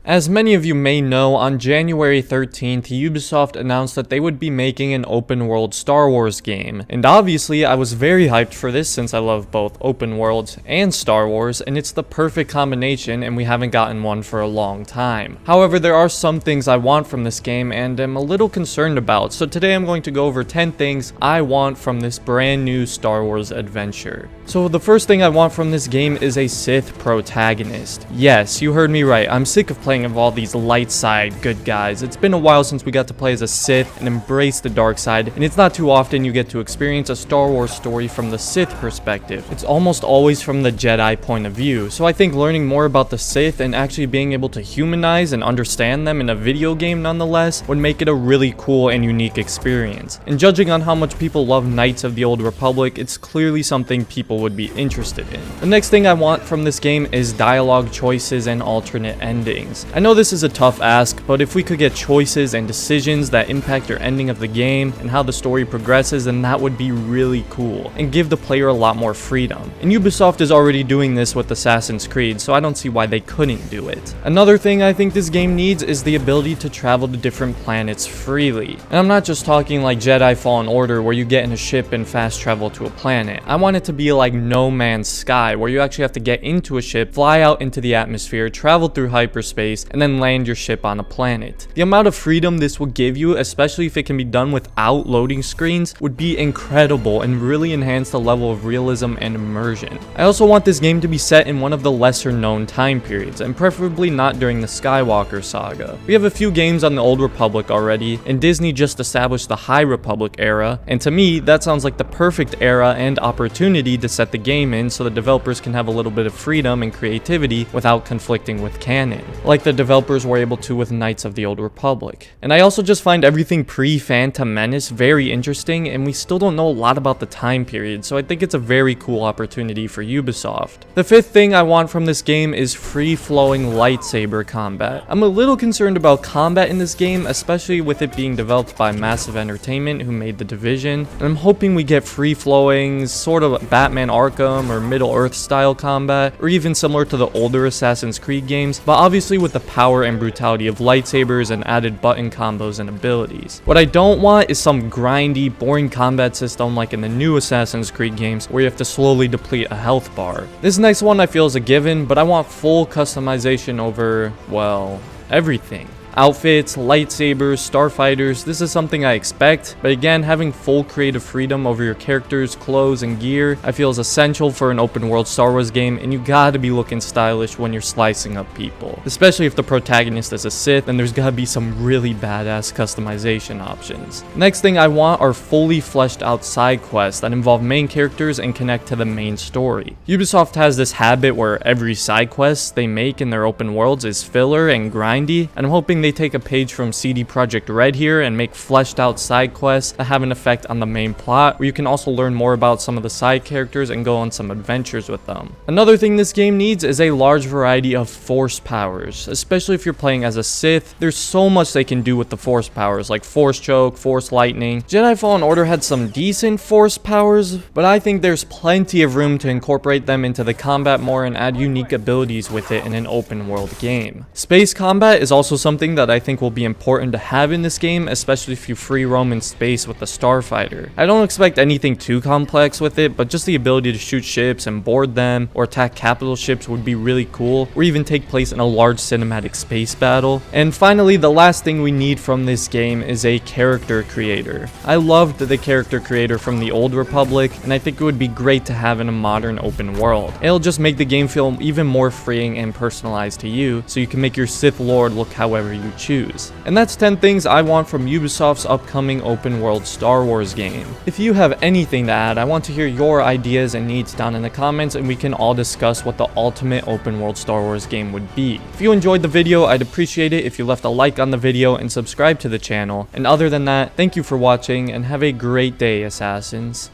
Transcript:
As many of you may know, on January 13th, Ubisoft announced that they would be making an open-world Star Wars game. And obviously, I was very hyped for this since I love both open worlds and Star Wars, and it's the perfect combination, and we haven't gotten one for a long time. However, there are some things I want from this game and am a little concerned about, so today I'm going to go over 10 things I want from this brand new Star Wars adventure. So the first thing I want from this game is a Sith protagonist. Yes, you heard me right, I'm sick of playing of all these light side good guys. It's been a while since we got to play as a Sith and embrace the dark side, and it's not too often you get to experience a Star Wars story from the Sith perspective. It's almost always from the Jedi point of view, so I think learning more about the Sith and actually being able to humanize and understand them in a video game nonetheless would make it a really cool and unique experience. And judging on how much people love Knights of the Old Republic, it's clearly something people would be interested in. The next thing I want from this game is dialogue choices and alternate endings. I know this is a tough ask, but if we could get choices and decisions that impact your ending of the game and how the story progresses, then that would be really cool and give the player a lot more freedom. And Ubisoft is already doing this with Assassin's Creed, so I don't see why they couldn't do it. Another thing I think this game needs is the ability to travel to different planets freely. And I'm not just talking like Jedi Fallen Order where you get in a ship and fast travel to a planet. I want it to be like No Man's Sky, where you actually have to get into a ship, fly out into the atmosphere, travel through hyperspace, and then land your ship on a planet. The amount of freedom this will give you, especially if it can be done without loading screens, would be incredible and really enhance the level of realism and immersion. I also want this game to be set in one of the lesser known time periods, and preferably not during the Skywalker saga. We have a few games on the Old Republic already, and Disney just established the High Republic era, and to me, that sounds like the perfect era and opportunity to set the game in so the developers can have a little bit of freedom and creativity without conflicting with canon, like the developers were able to with Knights of the Old Republic. And I also just find everything pre-Phantom Menace very interesting, and we still don't know a lot about the time period, so I think it's a very cool opportunity for Ubisoft. The fifth thing I want from this game is free-flowing lightsaber combat. I'm a little concerned about combat in this game, especially with it being developed by Massive Entertainment, who made The Division, and I'm hoping we get free-flowing, sort of Batman Arkham or Middle-earth style combat, or even similar to the older Assassin's Creed games, but obviously with the power and brutality of lightsabers and added button combos and abilities. What I don't want is some grindy, boring combat system like in the new Assassin's Creed games where you have to slowly deplete a health bar. This next one I feel is a given, but I want full customization over, well, everything. Outfits, lightsabers, starfighters, this is something I expect, but again, having full creative freedom over your characters, clothes, and gear, I feel is essential for an open world Star Wars game, and you gotta be looking stylish when you're slicing up people. Especially if the protagonist is a Sith, then there's gotta be some really badass customization options. Next thing I want are fully fleshed out side quests that involve main characters and connect to the main story. Ubisoft has this habit where every side quest they make in their open worlds is filler and grindy, and I'm hoping they take a page from CD Projekt Red here and make fleshed out side quests that have an effect on the main plot, where you can also learn more about some of the side characters and go on some adventures with them. Another thing this game needs is a large variety of force powers, especially if you're playing as a Sith. There's so much they can do with the force powers, like force choke, force lightning. Jedi Fallen Order had some decent force powers, but I think there's plenty of room to incorporate them into the combat more and add unique abilities with it in an open world game. Space combat is also something that I think will be important to have in this game, especially if you free roam in space with the starfighter. I don't expect anything too complex with it, but just the ability to shoot ships and board them or attack capital ships would be really cool, or even take place in a large cinematic space battle. And finally, the last thing we need from this game is a character creator. I loved the character creator from the Old Republic, and I think it would be great to have in a modern open world. It'll just make the game feel even more freeing and personalized to you, so you can make your Sith Lord look however you choose. And that's 10 things I want from Ubisoft's upcoming open world Star Wars game. If you have anything to add, I want to hear your ideas and needs down in the comments, and we can all discuss what the ultimate open world Star Wars game would be. If you enjoyed the video, I'd appreciate it if you left a like on the video and subscribe to the channel. And other than that, thank you for watching and have a great day, Assassins.